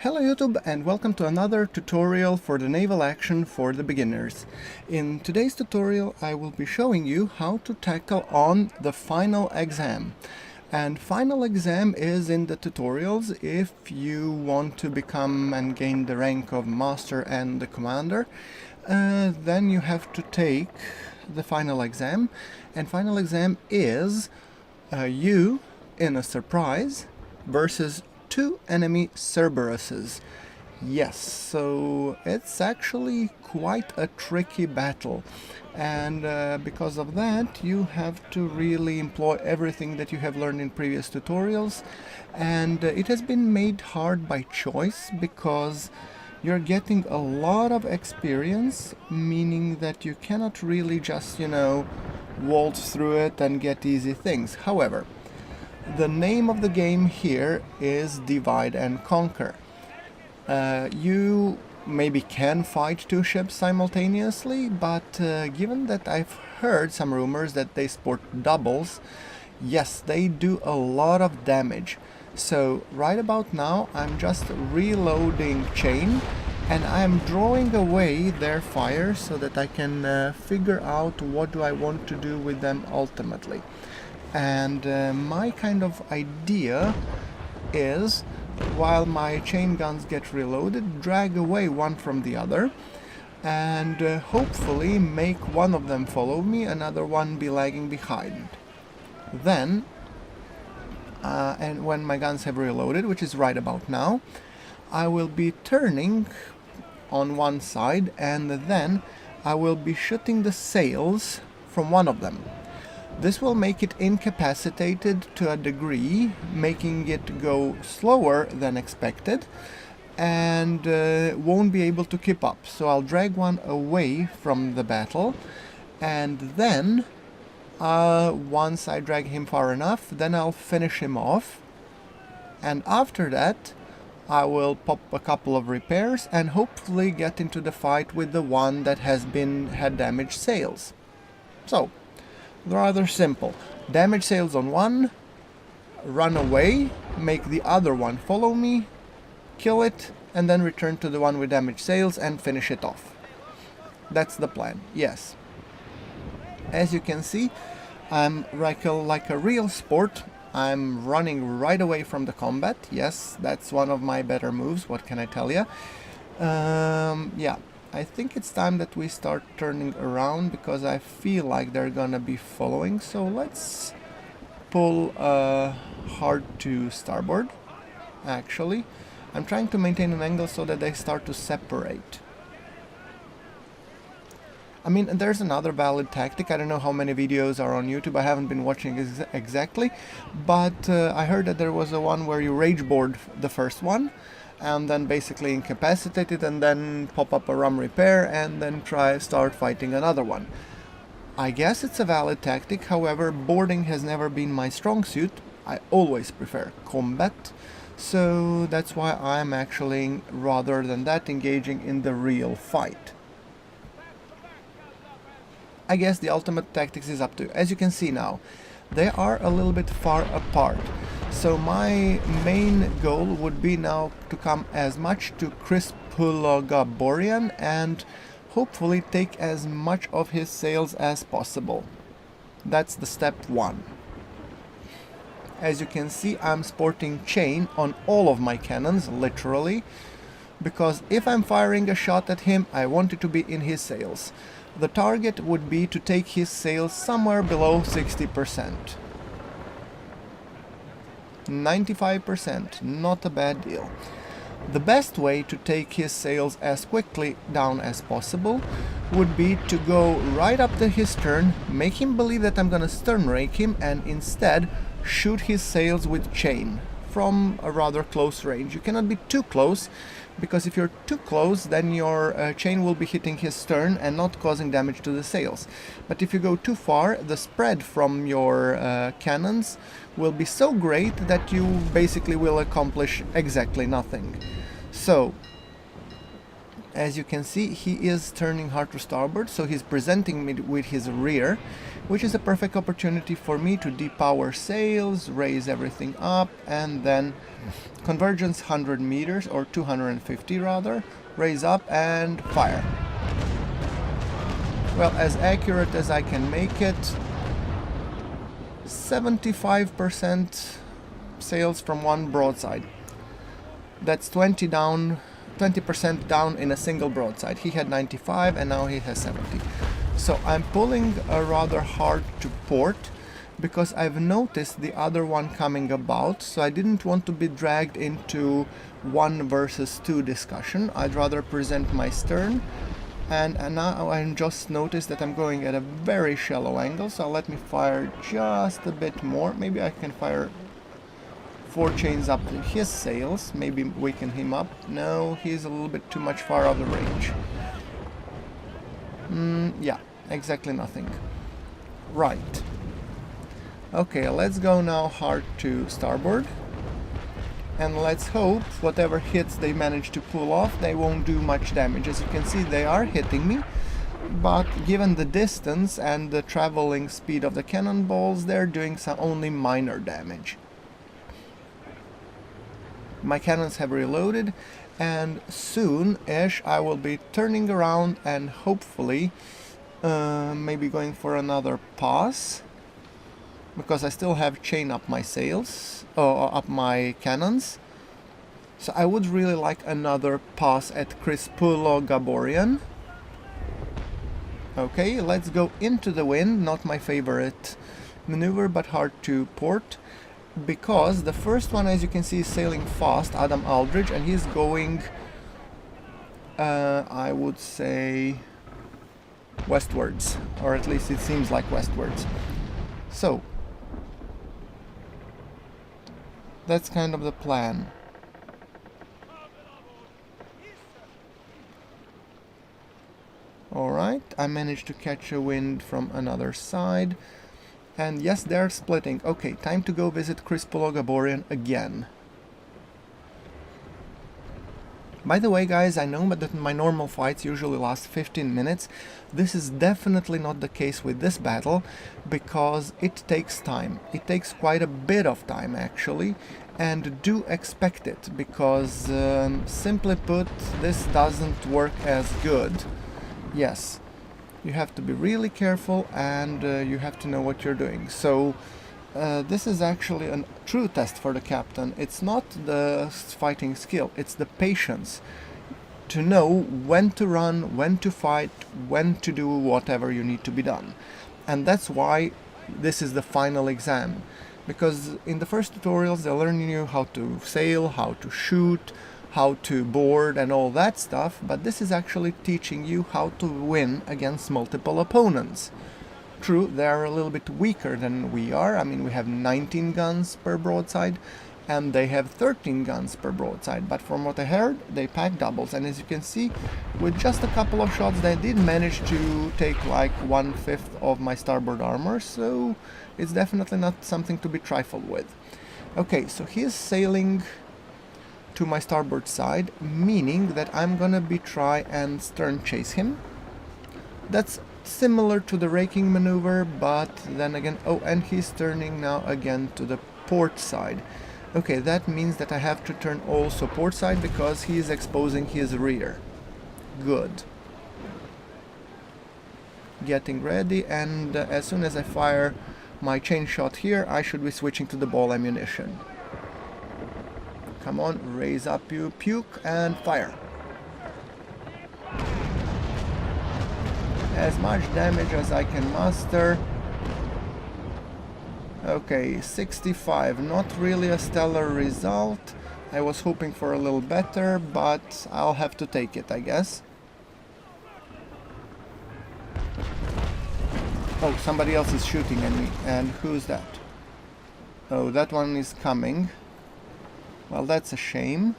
Hello YouTube and welcome to another tutorial for the naval action for the beginners. In today's tutorial I will be showing you how to tackle on the final exam. And final exam is in the tutorials if you want to become and gain the rank of master and the commander. Then you have to take the final exam, and final exam is you in a surprise versus two enemy Cerberuses. Yes, so it's actually quite a tricky battle, and because of that you have to really employ everything that you have learned in previous tutorials, and it has been made hard by choice because you're getting a lot of experience, meaning that you cannot really just, waltz through it and get easy things. However, the name of the game here is Divide and Conquer. You maybe can fight two ships simultaneously, but given that I've heard some rumors that they sport doubles, yes, they do a lot of damage. So right about now I'm just reloading chain and I'm drawing away their fire so that I can figure out what do I want to do with them ultimately. And my kind of idea is, while my chain guns get reloaded, drag away one from the other and hopefully make one of them follow me, another one be lagging behind. Then, and when my guns have reloaded, which is right about now, I will be turning on one side and then I will be shooting the sails from one of them. This will make it incapacitated to a degree, making it go slower than expected, and won't be able to keep up. So I'll drag one away from the battle, and then once I drag him far enough, then I'll finish him off, and after that I will pop a couple of repairs and hopefully get into the fight with the one that had damaged sails. So rather simple. Damage sails on one, run away, make the other one follow me, kill it, and then return to the one with damaged sails and finish it off. That's the plan, yes. As you can see, I'm like a real sport. I'm running right away from the combat. Yes, that's one of my better moves, what can I tell you? Yeah. I think it's time that we start turning around because I feel like they're gonna be following, so let's pull hard to starboard. Actually, I'm trying to maintain an angle so that they start to separate. I mean, there's another valid tactic. I don't know how many videos are on YouTube. I haven't been watching exactly, but I heard that there was a one where you rage board the first one and then basically incapacitate it and then pop up a rum repair and then start fighting another one. I guess it's a valid tactic, however boarding has never been my strong suit. I always prefer combat, so that's why I'm actually, rather than that, engaging in the real fight. I guess the ultimate tactics is up to you. As you can see now, they are a little bit far apart. So my main goal would be now to come as much to Crispulogaborian and hopefully take as much of his sails as possible. That's the step one. As you can see, I'm sporting chain on all of my cannons, literally, because if I'm firing a shot at him, I want it to be in his sails. The target would be to take his sails somewhere below 60%. 95%, not a bad deal. The best way to take his sails as quickly down as possible would be to go right up to his stern, make him believe that I'm gonna stern rake him, and instead shoot his sails with chain from a rather close range. You cannot be too close, because if you're too close, then your chain will be hitting his stern and not causing damage to the sails. But if you go too far, the spread from your cannons will be so great that you basically will accomplish exactly nothing. So As you can see, he is turning hard to starboard, so he's presenting me with his rear, which is a perfect opportunity for me to depower sails, raise everything up, and then convergence 100 meters, or 250 rather, raise up and fire. Well, as accurate as I can make it, 75% sails from one broadside. That's 20% down in a single broadside. He had 95 and now he has 70. So I'm pulling rather hard to port because I've noticed the other one coming about, so I didn't want to be dragged into 1 versus 2 discussion. I'd rather present my stern, and now I just noticed that I'm going at a very shallow angle, so let me fire just a bit more. Maybe I can fire 4 chains up to his sails, maybe weaken him up. No, he's a little bit too much far out of range. Yeah, exactly nothing. Right. Okay, let's go now hard to starboard. And let's hope whatever hits they manage to pull off, they won't do much damage. As you can see, they are hitting me, but given the distance and the traveling speed of the cannonballs, they're doing some only minor damage. My cannons have reloaded, and soon-ish I will be turning around and hopefully maybe going for another pass, because I still have chain up my sails, or up my cannons. So I would really like another pass at Crispulo Gaborian. Okay, let's go into the wind, not my favorite maneuver, but hard to port, because the first one, as you can see, is sailing fast, Adam Aldridge, and he's going, I would say, westwards, or at least it seems like westwards. So that's kind of the plan. Alright, I managed to catch a wind from another side. And yes, they're splitting. Okay, time to go visit Crispulo Gaborian again. By the way, guys, I know that my normal fights usually last 15 minutes. This is definitely not the case with this battle, because it takes time. It takes quite a bit of time, actually, and do expect it, because simply put, this doesn't work as good. Yes, you have to be really careful, and you have to know what you're doing. So this is actually a true test for the captain. It's not the fighting skill, it's the patience to know when to run, when to fight, when to do whatever you need to be done. And that's why this is the final exam, because in the first tutorials they're learning you how to sail, how to shoot, how to board and all that stuff, but this is actually teaching you how to win against multiple opponents. True, they are a little bit weaker than we are. I mean, we have 19 guns per broadside and they have 13 guns per broadside, but from what I heard, they pack doubles, and as you can see, with just a couple of shots they did manage to take like 1/5 of my starboard armor, so it's definitely not something to be trifled with. Okay, so he is sailing to my starboard side, meaning that I'm gonna be try and stern chase him. That's similar to the raking maneuver, but then again, oh, and he's turning now again to the port side. Okay, that means that I have to turn also port side because he is exposing his rear. Good. Getting ready, and as soon as I fire my chain shot here, I should be switching to the ball ammunition. Come on, raise up, you puke, and fire. As much damage as I can muster. Okay, 65, not really a stellar result. I was hoping for a little better, but I'll have to take it, I guess. Oh, somebody else is shooting at me, and who's that? Oh, that one is coming. Well, that's a shame.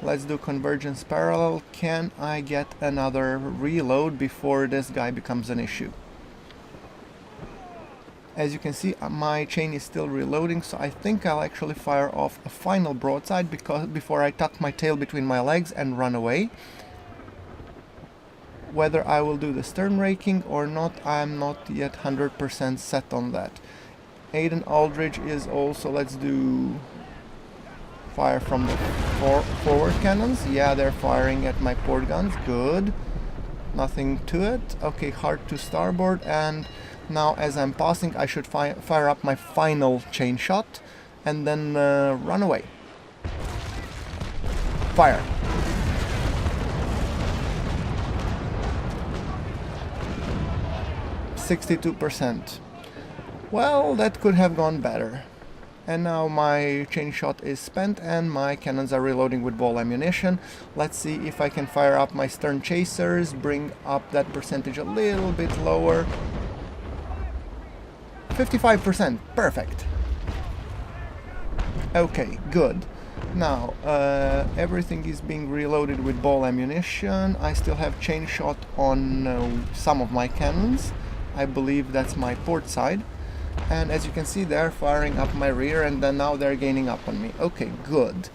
Let's do convergence parallel. Can I get another reload before this guy becomes an issue? As you can see, my chain is still reloading, so I think I'll actually fire off a final broadside before I tuck my tail between my legs and run away. Whether I will do the stern raking or not, I'm not yet 100% set on that. Aiden Aldridge is also, let's do fire from the forward cannons. Yeah, they're firing at my port guns, good. Nothing to it. Okay, hard to starboard, and now as I'm passing I should fire up my final chain shot and then run away. Fire. %62%. Well, that could have gone better. And now my chain shot is spent and my cannons are reloading with ball ammunition. Let's see if I can fire up my stern chasers, bring up that percentage a little bit lower. 55%, perfect. Okay, good. Now, everything is being reloaded with ball ammunition. I still have chain shot on some of my cannons. I believe that's my port side. And as you can see, they're firing up my rear, and then now they're gaining up on me. Okay, good.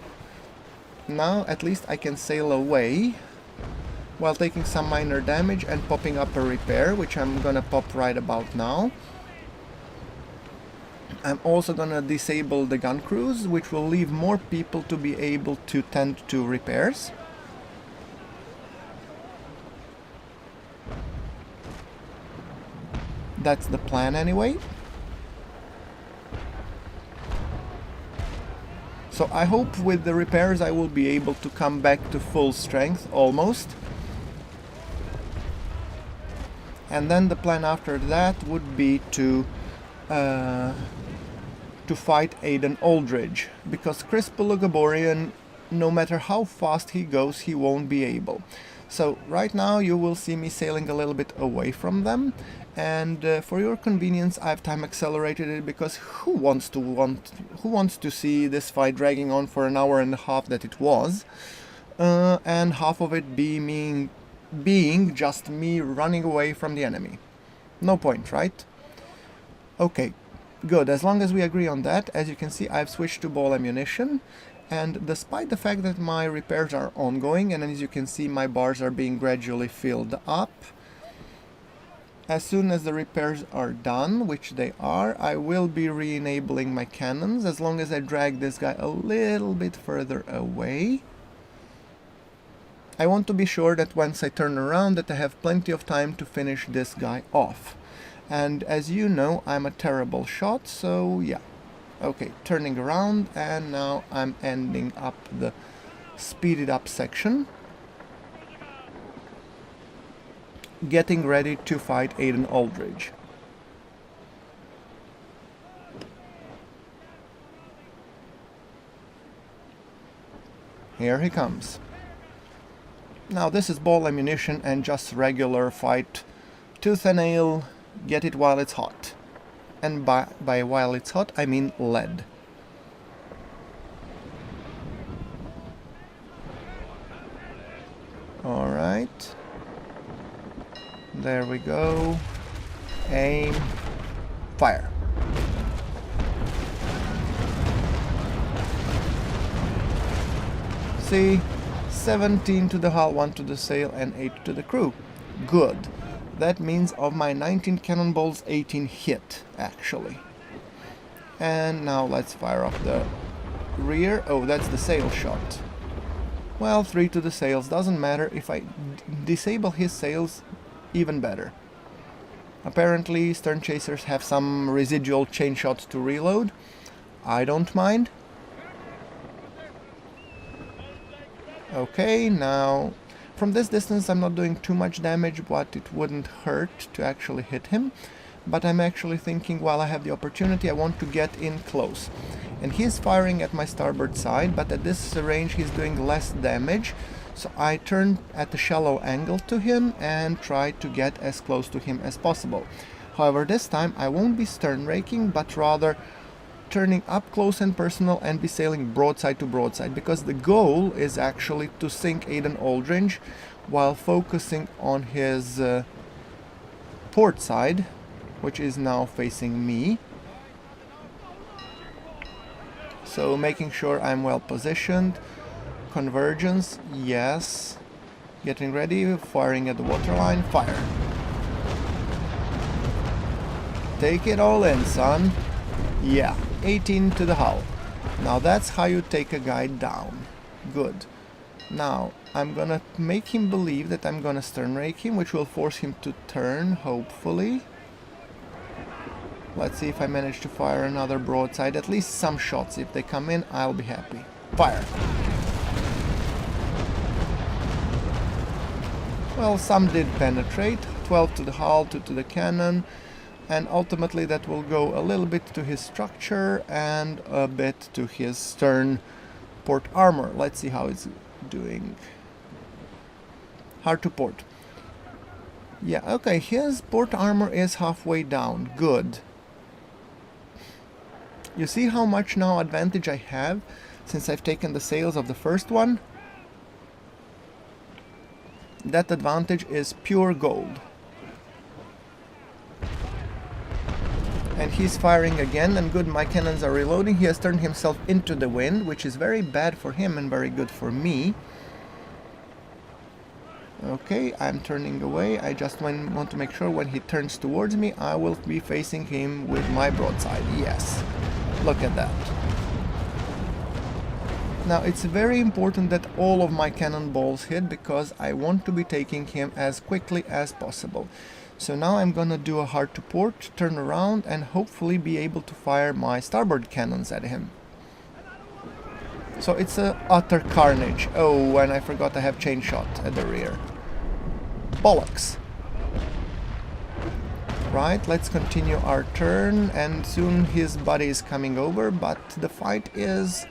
Now at least I can sail away while taking some minor damage and popping up a repair, which I'm gonna pop right about now. I'm also gonna disable the gun crews, which will leave more people to be able to tend to repairs. That's the plan anyway. So I hope with the repairs I will be able to come back to full strength, almost. And then the plan after that would be to fight Aiden Aldridge, because Chris Bulugaborian, no matter how fast he goes, he won't be able. So right now you will see me sailing a little bit away from them, and for your convenience I've time accelerated it, because who wants to see this fight dragging on for an hour and a half that it was, and half of it being just me running away from the enemy. No point, right? Okay, good. As long as we agree on that, as you can see, I've switched to ball ammunition. And despite the fact that my repairs are ongoing, and as you can see my bars are being gradually filled up, as soon as the repairs are done, which they are, I will be re-enabling my cannons, as long as I drag this guy a little bit further away. I want to be sure that once I turn around that I have plenty of time to finish this guy off. And as you know, I'm a terrible shot, so yeah. Okay, turning around, and now I'm ending up the speeded up section, getting ready to fight Aiden Aldridge. Here he comes. Now this is ball ammunition and just regular fight, tooth and nail, get it while it's hot. And by while it's hot, I mean lead. Alright. There we go. Aim. Fire. See? 17 to the hull, 1 to the sail, and 8 to the crew. Good. That means of my 19 cannonballs, 18 hit, actually. And now let's fire off the rear. Oh, that's the sail shot. Well, 3 to the sails. Doesn't matter. If I disable his sails, even better. Apparently, stern chasers have some residual chain shots to reload. I don't mind. Okay, now... From this distance I'm not doing too much damage, but it wouldn't hurt to actually hit him. But I'm actually thinking, while I have the opportunity, I want to get in close. And he's firing at my starboard side, but at this range he's doing less damage. So I turn at a shallow angle to him and try to get as close to him as possible. However, this time I won't be stern raking, but rather turning up close and personal and be sailing broadside to broadside, because the goal is actually to sink Aiden Aldridge while focusing on his port side, which is now facing me. So making sure I'm well positioned. Convergence, yes. Getting ready, firing at the waterline, fire. Take it all in, son. Yeah, 18 to the hull. Now that's how you take a guy down. Good. Now, I'm gonna make him believe that I'm gonna stern rake him, which will force him to turn, hopefully. Let's see if I manage to fire another broadside. At least some shots. If they come in, I'll be happy. Fire! Well, some did penetrate. 12 to the hull, 2 to the cannon. And ultimately that will go a little bit to his structure and a bit to his stern port armor. Let's see how it's doing. Hard to port. Yeah, okay, his port armor is halfway down. Good. You see how much now advantage I have since I've taken the sails of the first one? That advantage is pure gold. And he's firing again, and good, my cannons are reloading. He has turned himself into the wind, which is very bad for him and very good for me. Okay, I'm turning away. I just want to make sure when he turns towards me, I will be facing him with my broadside. Yes, look at that. Now, it's very important that all of my cannonballs hit, because I want to be taking him as quickly as possible. So now I'm gonna do a hard to port, turn around, and hopefully be able to fire my starboard cannons at him. So it's a utter carnage. Oh, and I forgot I have chain shot at the rear. Bollocks! Right, let's continue our turn, and soon his buddy is coming over, but the fight is,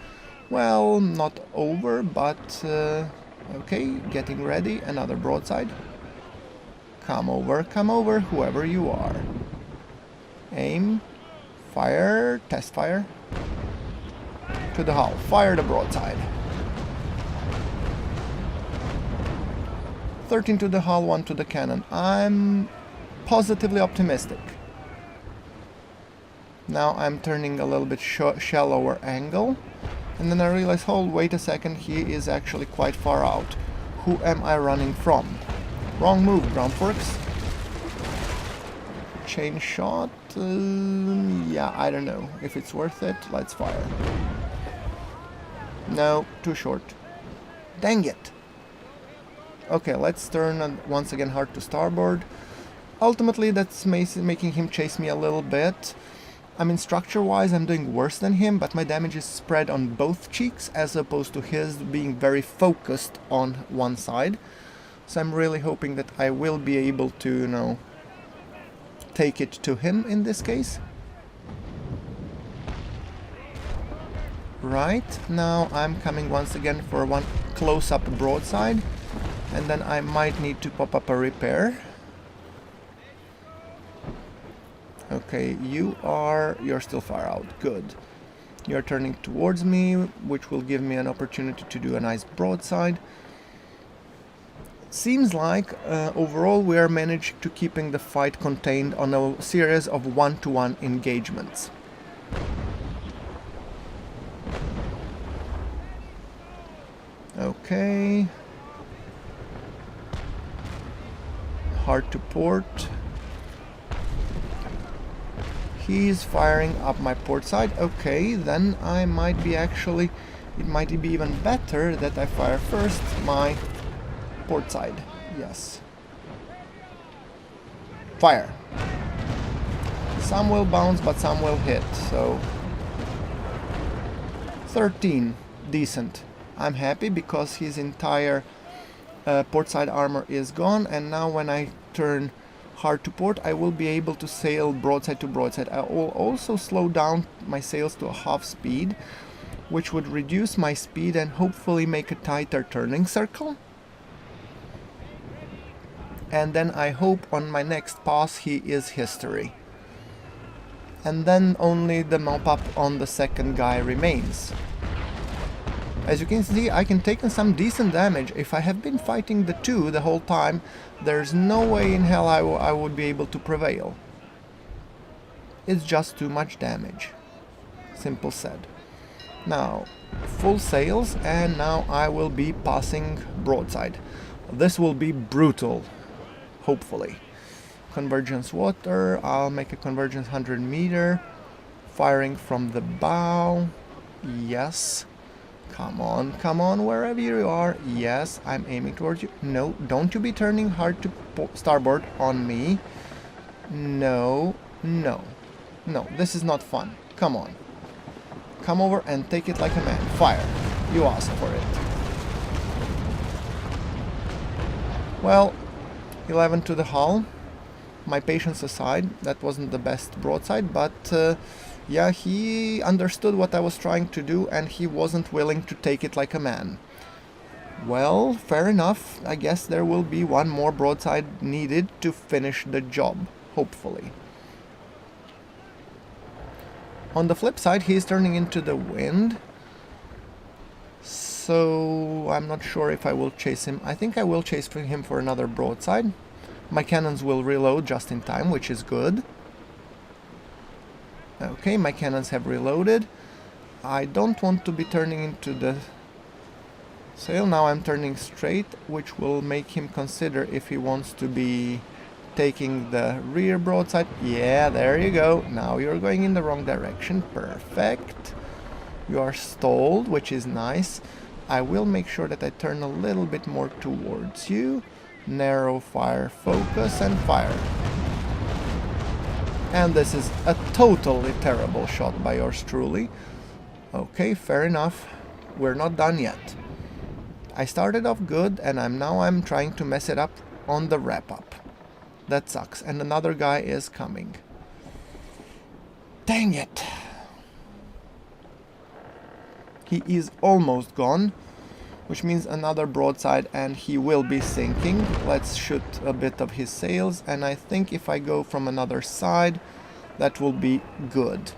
well, not over, but okay, getting ready, another broadside. Come over, whoever you are. Aim, fire, test fire. To the hull, fire the broadside. 13 to the hull, 1 to the cannon. I'm positively optimistic. Now I'm turning a little bit shallower angle. And then I realize, oh, wait a second, he is actually quite far out. Who am I running from? Wrong move, ground forks. Chain shot. Yeah, I don't know if it's worth it. Let's fire. No, too short. Dang it. Okay, let's turn once again hard to starboard. Ultimately, that's making him chase me a little bit. I mean, structure-wise, I'm doing worse than him, but my damage is spread on both cheeks, as opposed to his being very focused on one side. So I'm really hoping that I will be able to, you know, take it to him in this case. Right, now I'm coming once again for one close-up broadside, and then I might need to pop up a repair. Okay, you're still far out, good. You're turning towards me, which will give me an opportunity to do a nice broadside. Seems like overall we are managing to keeping the fight contained on a series of one-to-one engagements. Okay. Hard to port. He's firing up my port side. Okay, then I might be actually, it might be even better that I fire first my port side. Yes. Fire. Some will bounce, but some will hit, so 13. Decent. I'm happy because his entire port side armor is gone, and now when I turn hard to port, I will be able to sail broadside to broadside. I will also slow down my sails to a half speed, which would reduce my speed and hopefully make a tighter turning circle. And then I hope on my next pass he is history. And then only the mop up on the second guy remains. As you can see, I can take some decent damage. If I have been fighting the two the whole time, there's no way in hell I would be able to prevail. It's just too much damage. Simple said. Now, full sails, and now I will be passing broadside. This will be brutal, hopefully. Convergence water, I'll make a convergence 100 meter. Firing from the bow. Yes. Come on, wherever you are. Yes, I'm aiming towards you. No, don't you be turning hard to starboard on me. No, no, no, this is not fun. Come on. Come over and take it like a man. Fire. You asked for it. Well, 11 to the hull. My patience aside, that wasn't the best broadside, but yeah, he understood what I was trying to do and he wasn't willing to take it like a man. Well, fair enough. I guess there will be one more broadside needed to finish the job, hopefully. On the flip side, he's turning into the wind. So I'm not sure if I will chase him. I think I will chase him for another broadside. My cannons will reload just in time, which is good. Okay, my cannons have reloaded. I don't want to be turning into the sail. Now I'm turning straight, which will make him consider if he wants to be taking the rear broadside. Yeah, there you go. Now you're going in the wrong direction. Perfect. You are stalled, which is nice. I will make sure that I turn a little bit more towards you. Narrow fire, focus, and fire. And this is a totally terrible shot by yours truly. Okay, fair enough. We're not done yet. I started off good and now I'm trying to mess it up on the wrap up. That sucks. And another guy is coming. Dang it. He is almost gone, which means another broadside and he will be sinking. Let's shoot a bit of his sails, and I think if I go from another side, that will be good.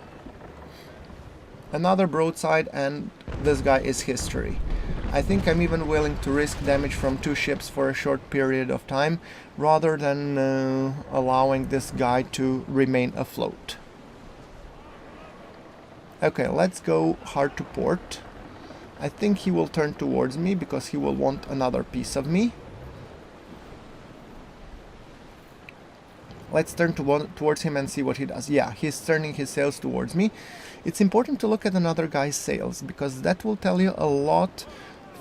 Another broadside and this guy is history. I think I'm even willing to risk damage from two ships for a short period of time rather than allowing this guy to remain afloat. Okay, let's go hard to port. I think he will turn towards me because he will want another piece of me. Let's turn towards him and see what he does. Yeah, he's turning his sails towards me. It's important to look at another guy's sails because that will tell you a lot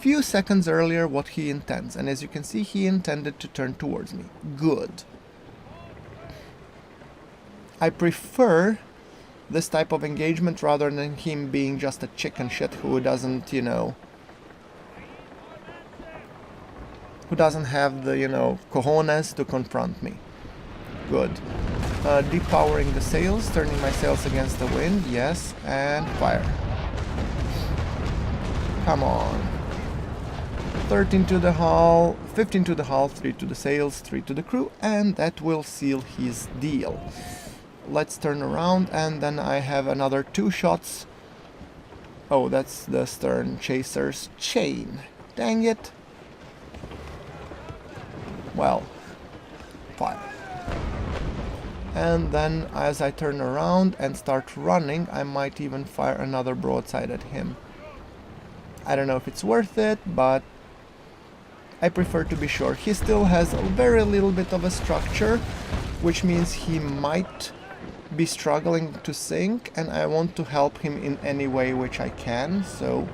few seconds earlier what he intends. And as you can see, he intended to turn towards me. Good. I prefer this type of engagement rather than him being just a chicken shit who doesn't, you know, who doesn't have the, you know, cojones to confront me. Good. Depowering the sails, turning my sails against the wind, yes, and fire. Come on. 13 to the hull, 15 to the hull, 3 to the sails, 3 to the crew, and that will seal his deal. Let's turn around, and then I have another 2 shots. Oh, that's the stern chaser's chain. Dang it. Well, fire. And then as I turn around and start running, I might even fire another broadside at him. I don't know if it's worth it, but I prefer to be sure. He still has a very little bit of a structure, which means he might be struggling to sink, and I want to help him in any way which I can. So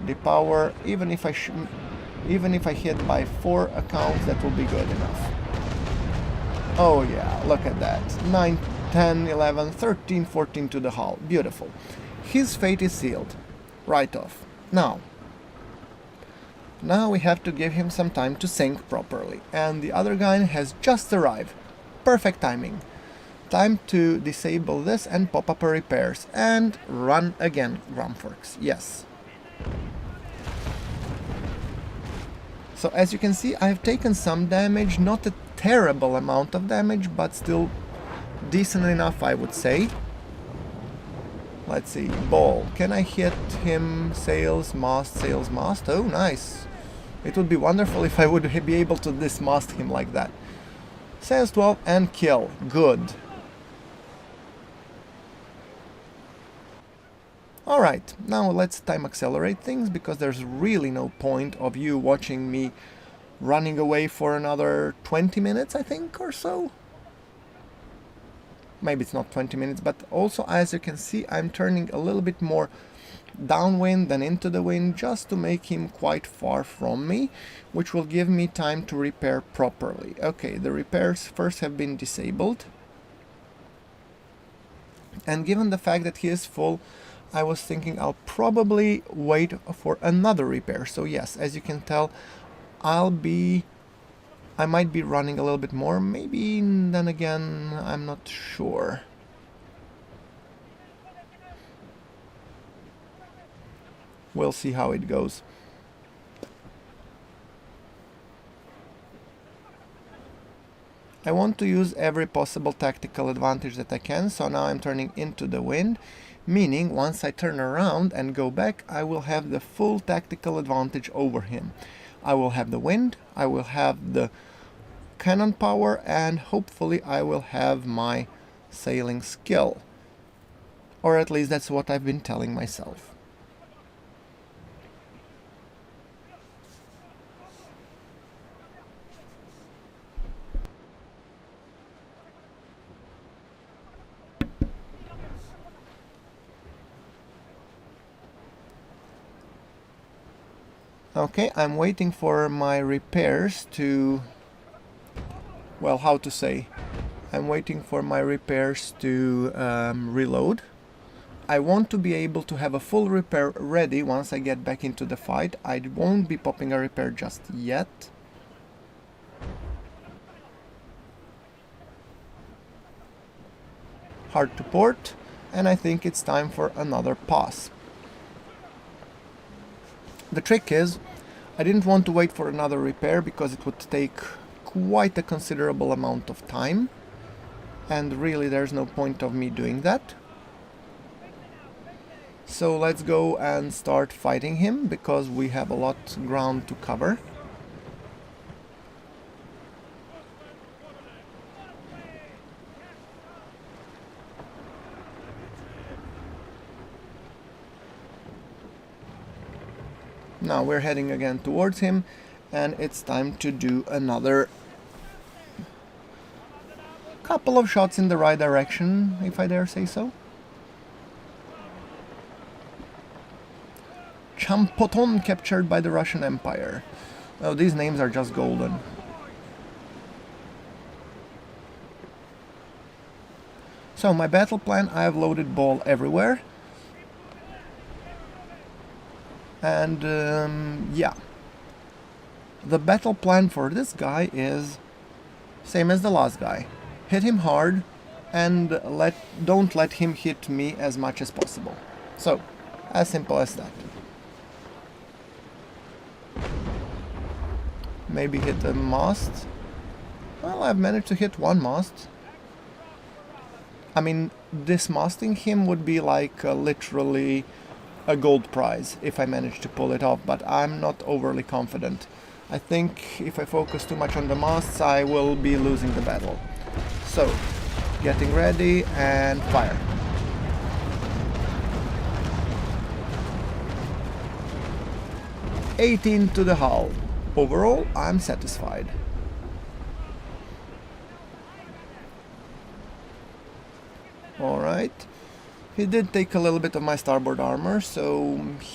depower, even if I hit by 4 accounts, that will be good enough. Oh yeah, look at that. 9, 10, 11, 13, 14 to the hull. Beautiful. His fate is sealed. Right off. Now we have to give him some time to sink properly. And the other guy has just arrived. Perfect timing. Time to disable this and pop up a repairs. And run again, Grumforks. Yes. So as you can see, I've taken some damage. Not a terrible amount of damage, but still decent enough, I would say. Let's see. Ball. Can I hit him? Sails, mast. Oh, nice. It would be wonderful if I would be able to dismast him like that. Sails 12 and kill. Good. Alright, now let's time accelerate things, because there's really no point of you watching me running away for another 20 minutes, I think, or so. Maybe it's not 20 minutes, but also, as you can see, I'm turning a little bit more downwind than into the wind, just to make him quite far from me, which will give me time to repair properly. Okay, the repairs first have been disabled. And given the fact that he is full, I was thinking I'll probably wait for another repair. So yes, as you can tell, I might be running a little bit more. Maybe, then again, I'm not sure. We'll see how it goes. I want to use every possible tactical advantage that I can, so now I'm turning into the wind, meaning once I turn around and go back, I will have the full tactical advantage over him. I will have the wind, I will have the cannon power, and hopefully I will have my sailing skill. Or at least that's what I've been telling myself. Okay, I'm waiting for my repairs to... well, how to say? I'm waiting for my repairs to reload. I want to be able to have a full repair ready once I get back into the fight. I won't be popping a repair just yet. Hard to port, and I think it's time for another pass. The trick is, I didn't want to wait for another repair because it would take quite a considerable amount of time, and really there's no point of me doing that. So let's go and start fighting him, because we have a lot of ground to cover. Now we're heading again towards him, and it's time to do another couple of shots in the right direction, if I dare say so. Champoton captured by the Russian Empire. Oh, these names are just golden. So my battle plan, I have loaded ball everywhere. And yeah, the battle plan for this guy is same as the last guy. Hit him hard and don't let him hit me as much as possible. So, as simple as that. Maybe hit a mast. Well, I've managed to hit one mast. I mean, dismasting him would be like literally a gold prize if I manage to pull it off, but I'm not overly confident. I think if I focus too much on the masts, I will be losing the battle. So, getting ready and fire. $18 to the hull. Overall, I'm satisfied. Alright. He did take a little bit of my starboard armor, so as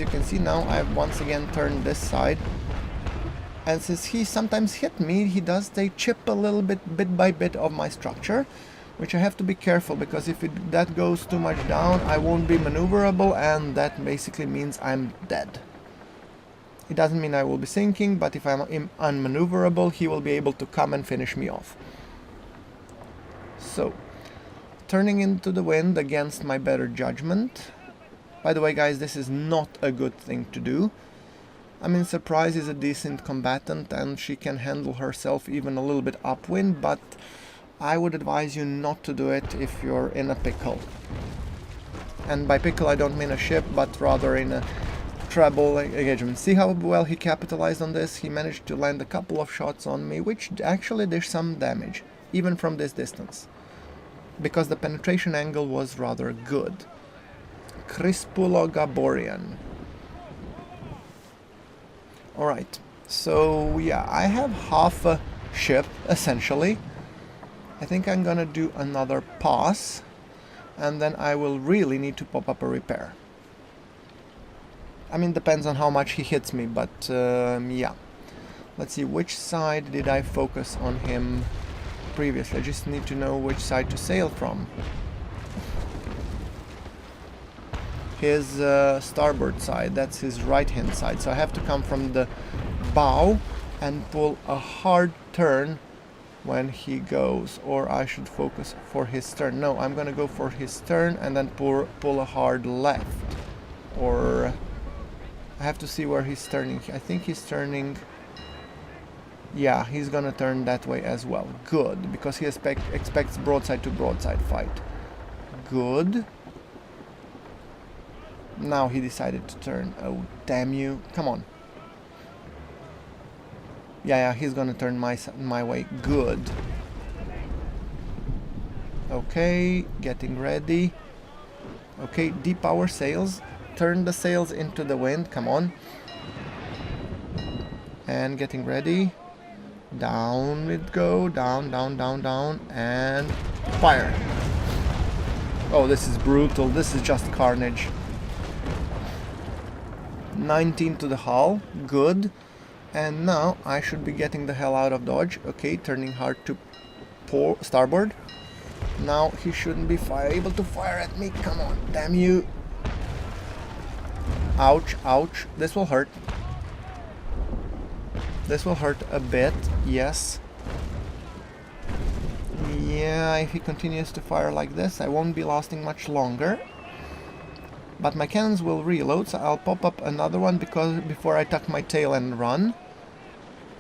you can see now, I've once again turned this side. And since he sometimes hit me, he does chip a little bit by bit of my structure, which I have to be careful, because if that goes too much down, I won't be maneuverable, and that basically means I'm dead. It doesn't mean I will be sinking, but if I'm unmaneuverable, he will be able to come and finish me off. So, turning into the wind against my better judgment. By the way, guys, this is not a good thing to do. I mean, Surprise is a decent combatant and she can handle herself even a little bit upwind, but I would advise you not to do it if you're in a pickle. And by pickle I don't mean a ship, but rather in a treble engagement. See how well he capitalized on this? He managed to land a couple of shots on me, which actually did some damage, even from this distance, because the penetration angle was rather good. Crispulogaborian. Alright, so yeah, I have half a ship, essentially. I think I'm gonna do another pass, and then I will really need to pop up a repair. I mean, depends on how much he hits me, but yeah. Let's see, which side did I focus on him previously? I just need to know which side to sail from. His starboard side, that's his right hand side, so I have to come from the bow and pull a hard turn when he goes, or I should focus for his stern. No, I'm gonna go for his stern and then pull a hard left, or I have to see where he's turning. I think he's turning, yeah, he's gonna turn that way as well. Good, because he expects broadside to broadside fight. Good. Now he decided to turn. Oh, damn you. Come on. Yeah, he's gonna turn my way. Good. Okay, getting ready. Okay, depower sails. Turn the sails into the wind. Come on. And getting ready. Down it go. Down, down, down, down. And fire. Oh, this is brutal. This is just carnage. 19 to the hull, good. And now I should be getting the hell out of dodge. Okay, turning hard to starboard. Now he shouldn't be able to fire at me. Come on, damn you. Ouch, ouch. This will hurt. This will hurt a bit, yes. Yeah, if he continues to fire like this, I won't be lasting much longer. But my cannons will reload, so I'll pop up another one before I tuck my tail and run.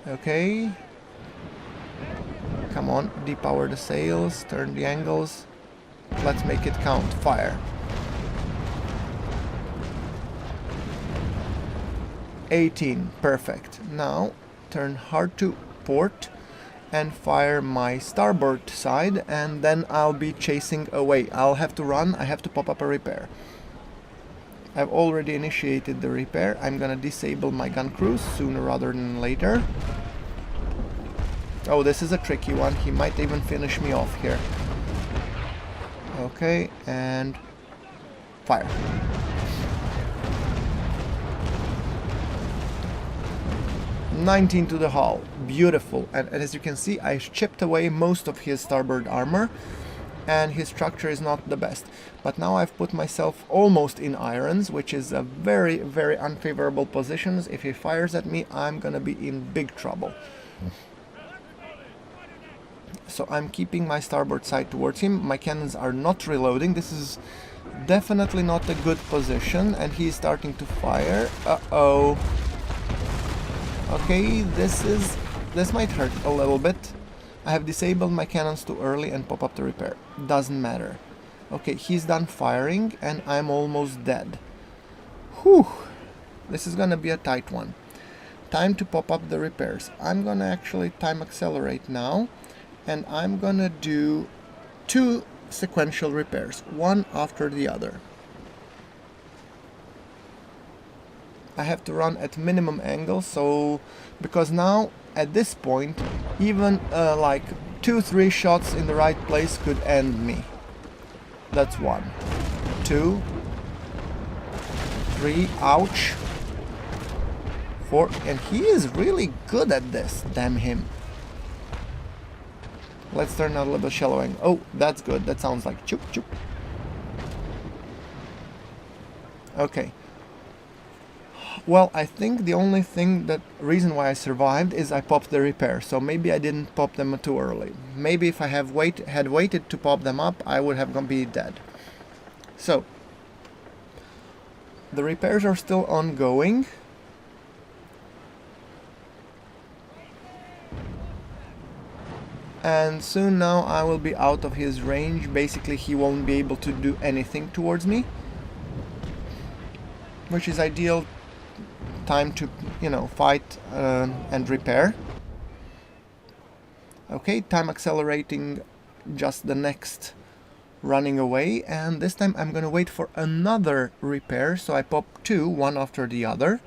Okay. Come on, depower the sails, turn the angles. Let's make it count. Fire. 18, perfect. Now, turn hard to port and fire my starboard side, and then I'll be chasing away. I'll have to run, I have to pop up a repair. I've already initiated the repair. I'm gonna disable my gun crews sooner rather than later. Oh, this is a tricky one. He might even finish me off here. Okay, and fire. "19 to the hull. Beautiful. And as you can see, I chipped away most of his starboard armor, and his structure is not the best. But now I've put myself almost in irons, which is a very, very unfavorable position. If he fires at me, I'm gonna be in big trouble. So I'm keeping my starboard side towards him. My cannons are not reloading. This is definitely not a good position, and he's starting to fire. Uh-oh. Okay, this might hurt a little bit. I have disabled my cannons too early and pop up the repair. Doesn't matter. Okay, he's done firing and I'm almost dead. Whew. This is gonna be a tight one. Time to pop up the repairs. I'm gonna actually time accelerate now, and I'm gonna do 2 sequential repairs, one after the other. I have to run at minimum angle, so because now at this point even like 2-3 shots in the right place could end me. That's 1, 2, 3, ouch, 4, and he is really good at this, damn him. Let's turn out a little bit shallowing. Oh, that's good, that sounds like choop choop. Okay. Well, I think the only reason why I survived is I popped the repair, so maybe I didn't pop them too early. Maybe if I had waited to pop them up, I would have been dead. So, the repairs are still ongoing. And soon now I will be out of his range. Basically, he won't be able to do anything towards me, which is ideal time to, fight and repair. Okay, time accelerating just the next running away, and this time I'm gonna wait for another repair, so I pop two, one after the other.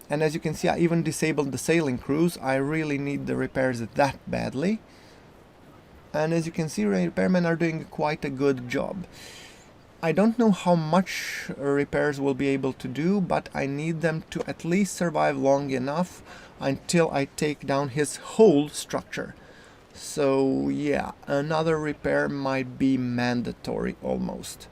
And as you can see, I even disabled the sailing crews. I really need the repairs that badly. And as you can see, repairmen are doing quite a good job. I don't know how much repairs we'll be able to do, but I need them to at least survive long enough until I take down his whole structure. So yeah, another repair might be mandatory almost.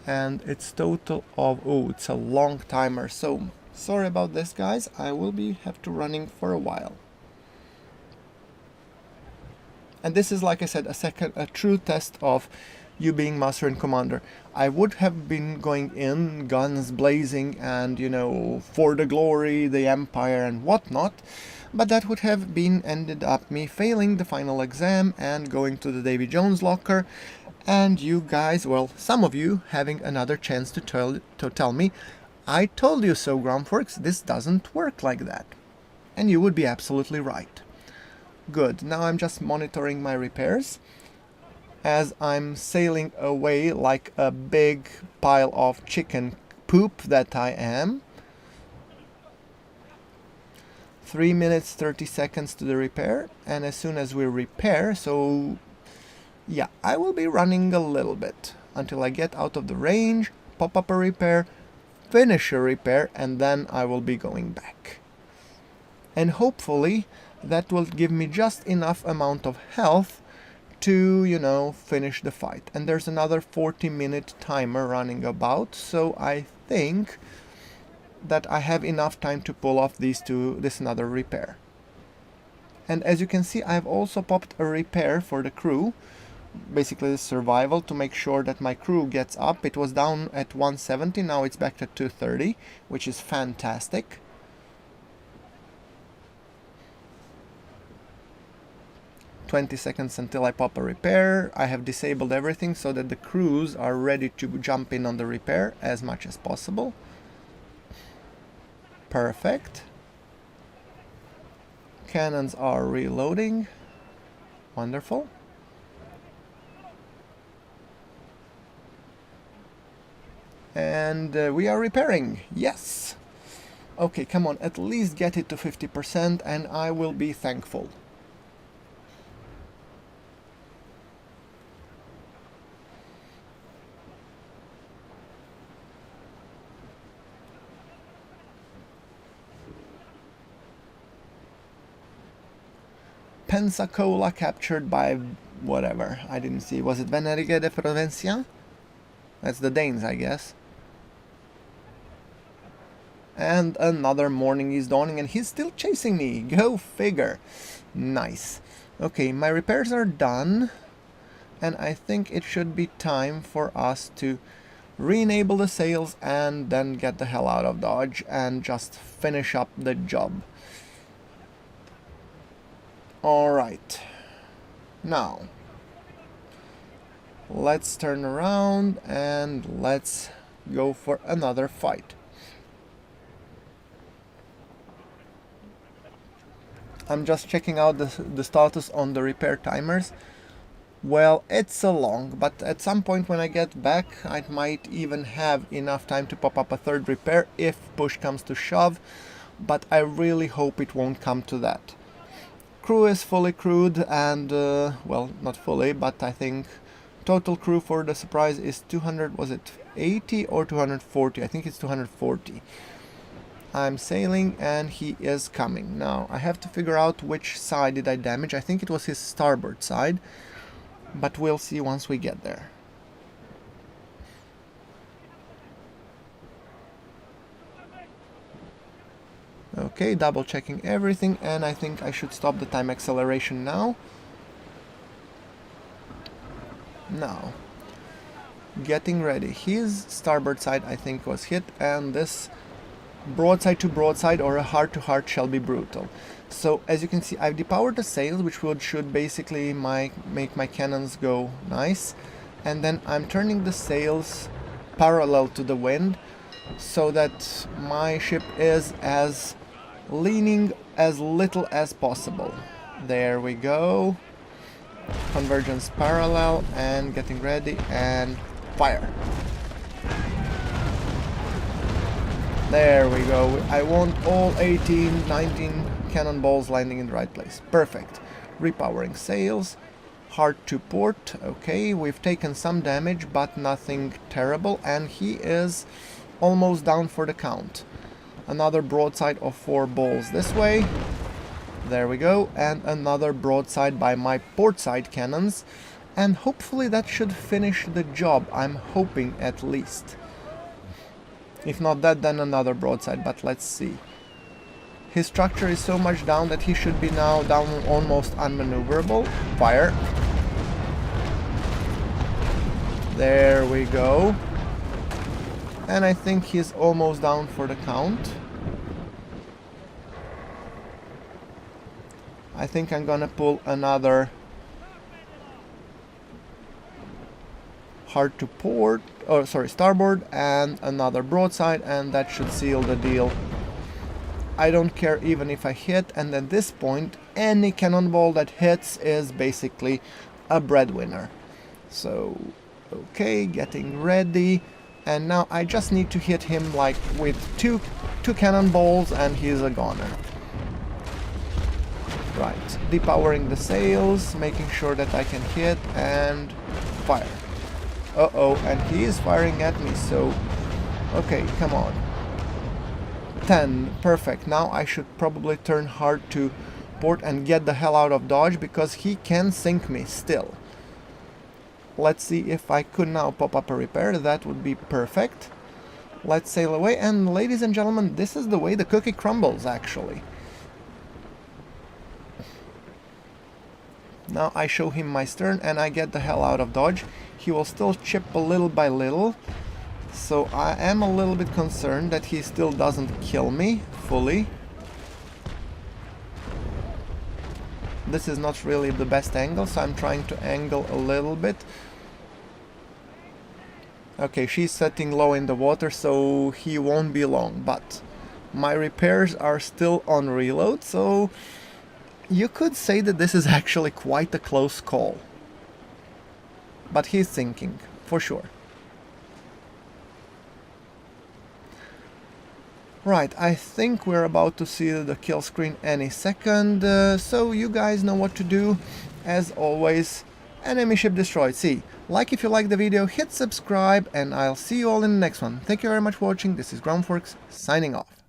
And it's total of, oh, it's a long timer, so sorry about this, guys. I will have to running for a while. And this is, like I said, a true test of you being master and commander. I would have been going in guns blazing and, you know, for the glory, the empire and whatnot, but that would have ended up me failing the final exam and going to the Davy Jones locker, and you guys, well, some of you having another chance to tell me, I told you so, Grumforks, this doesn't work like that. And you would be absolutely right. Good, now I'm just monitoring my repairs as I'm sailing away like a big pile of chicken poop that I am. 3 minutes 30 seconds to the repair, and as soon as we repair, so yeah, I will be running a little bit until I get out of the range, pop up a repair, finish a repair, and then I will be going back. And hopefully that will give me just enough amount of health to, you know, finish the fight. And there's another 40-minute timer running about, so I think that I have enough time to pull off this another repair. And as you can see, I've also popped a repair for the crew, basically the survival, to make sure that my crew gets up. It was down at 170, now it's back at 230, which is fantastic. "20 seconds until I pop a repair. I have disabled everything so that the crews are ready to jump in on the repair as much as possible. Perfect. Cannons are reloading. Wonderful. And we are repairing. Yes. Okay, come on, at least get it to 50% and I will be thankful. Pensacola captured by whatever, I didn't see. Was it Venerigue de Provencia? That's the Danes, I guess. And another morning is dawning and he's still chasing me. Go figure. Nice. Okay, my repairs are done. And I think it should be time for us to re-enable the sails and then get the hell out of Dodge and just finish up the job. Alright. Now, let's turn around and let's go for another fight. I'm just checking out the status on the repair timers. Well, it's a long, but at some point when I get back, I might even have enough time to pop up a third repair if push comes to shove, but I really hope it won't come to that. Crew is fully crewed and, well, not fully, but I think total crew for the Surprise is 200, was it 80 or 240? I think it's 240. I'm sailing and he is coming. Now, I have to figure out which side did I damage. I think it was his starboard side, but we'll see once we get there. Okay, double checking everything, and I think I should stop the time acceleration now. Now, getting ready. His starboard side, I think, was hit, and this broadside to broadside or a heart to heart shall be brutal. So, as you can see, I've depowered the sails, which should basically make my cannons go nice. And then I'm turning the sails parallel to the wind, so that my ship is leaning as little as possible. There we go. Convergence parallel and getting ready and fire. There we go. I want all 18, 19 cannonballs landing in the right place. Perfect. Repowering sails. Hard to port. Okay, we've taken some damage, but nothing terrible. And he is almost down for the count. Another broadside of 4 balls this way. There we go. And another broadside by my port side cannons. And hopefully that should finish the job. I'm hoping at least. If not that, then another broadside, but let's see. His structure is so much down that he should be now down almost unmaneuverable. Fire. There we go. And I think he's almost down for the count. I think I'm gonna pull another hard to port, or sorry, starboard, and another broadside, and that should seal the deal. I don't care even if I hit, and at this point any cannonball that hits is basically a breadwinner. So okay, getting ready, and now I just need to hit him like with two cannonballs and he's a goner. Right, depowering the sails, making sure that I can hit and fire. Uh-oh, and he is firing at me, so... Okay, come on. 10, perfect. Now I should probably turn hard to port and get the hell out of dodge, because he can sink me still. Let's see if I could now pop up a repair. That would be perfect. Let's sail away, and ladies and gentlemen, this is the way the cookie crumbles, actually. Now I show him my stern and I get the hell out of dodge. He will still chip a little by little, so I am a little bit concerned that he still doesn't kill me fully. This is not really the best angle, so I'm trying to angle a little bit. Okay, she's setting low in the water, so he won't be long, but my repairs are still on reload, so you could say that this is actually quite a close call. But he's sinking, for sure. Right, I think we're about to see the kill screen any second, so you guys know what to do. As always, enemy ship destroyed. See, like if you like the video, hit subscribe, and I'll see you all in the next one. Thank you very much for watching. This is Groundforks, signing off.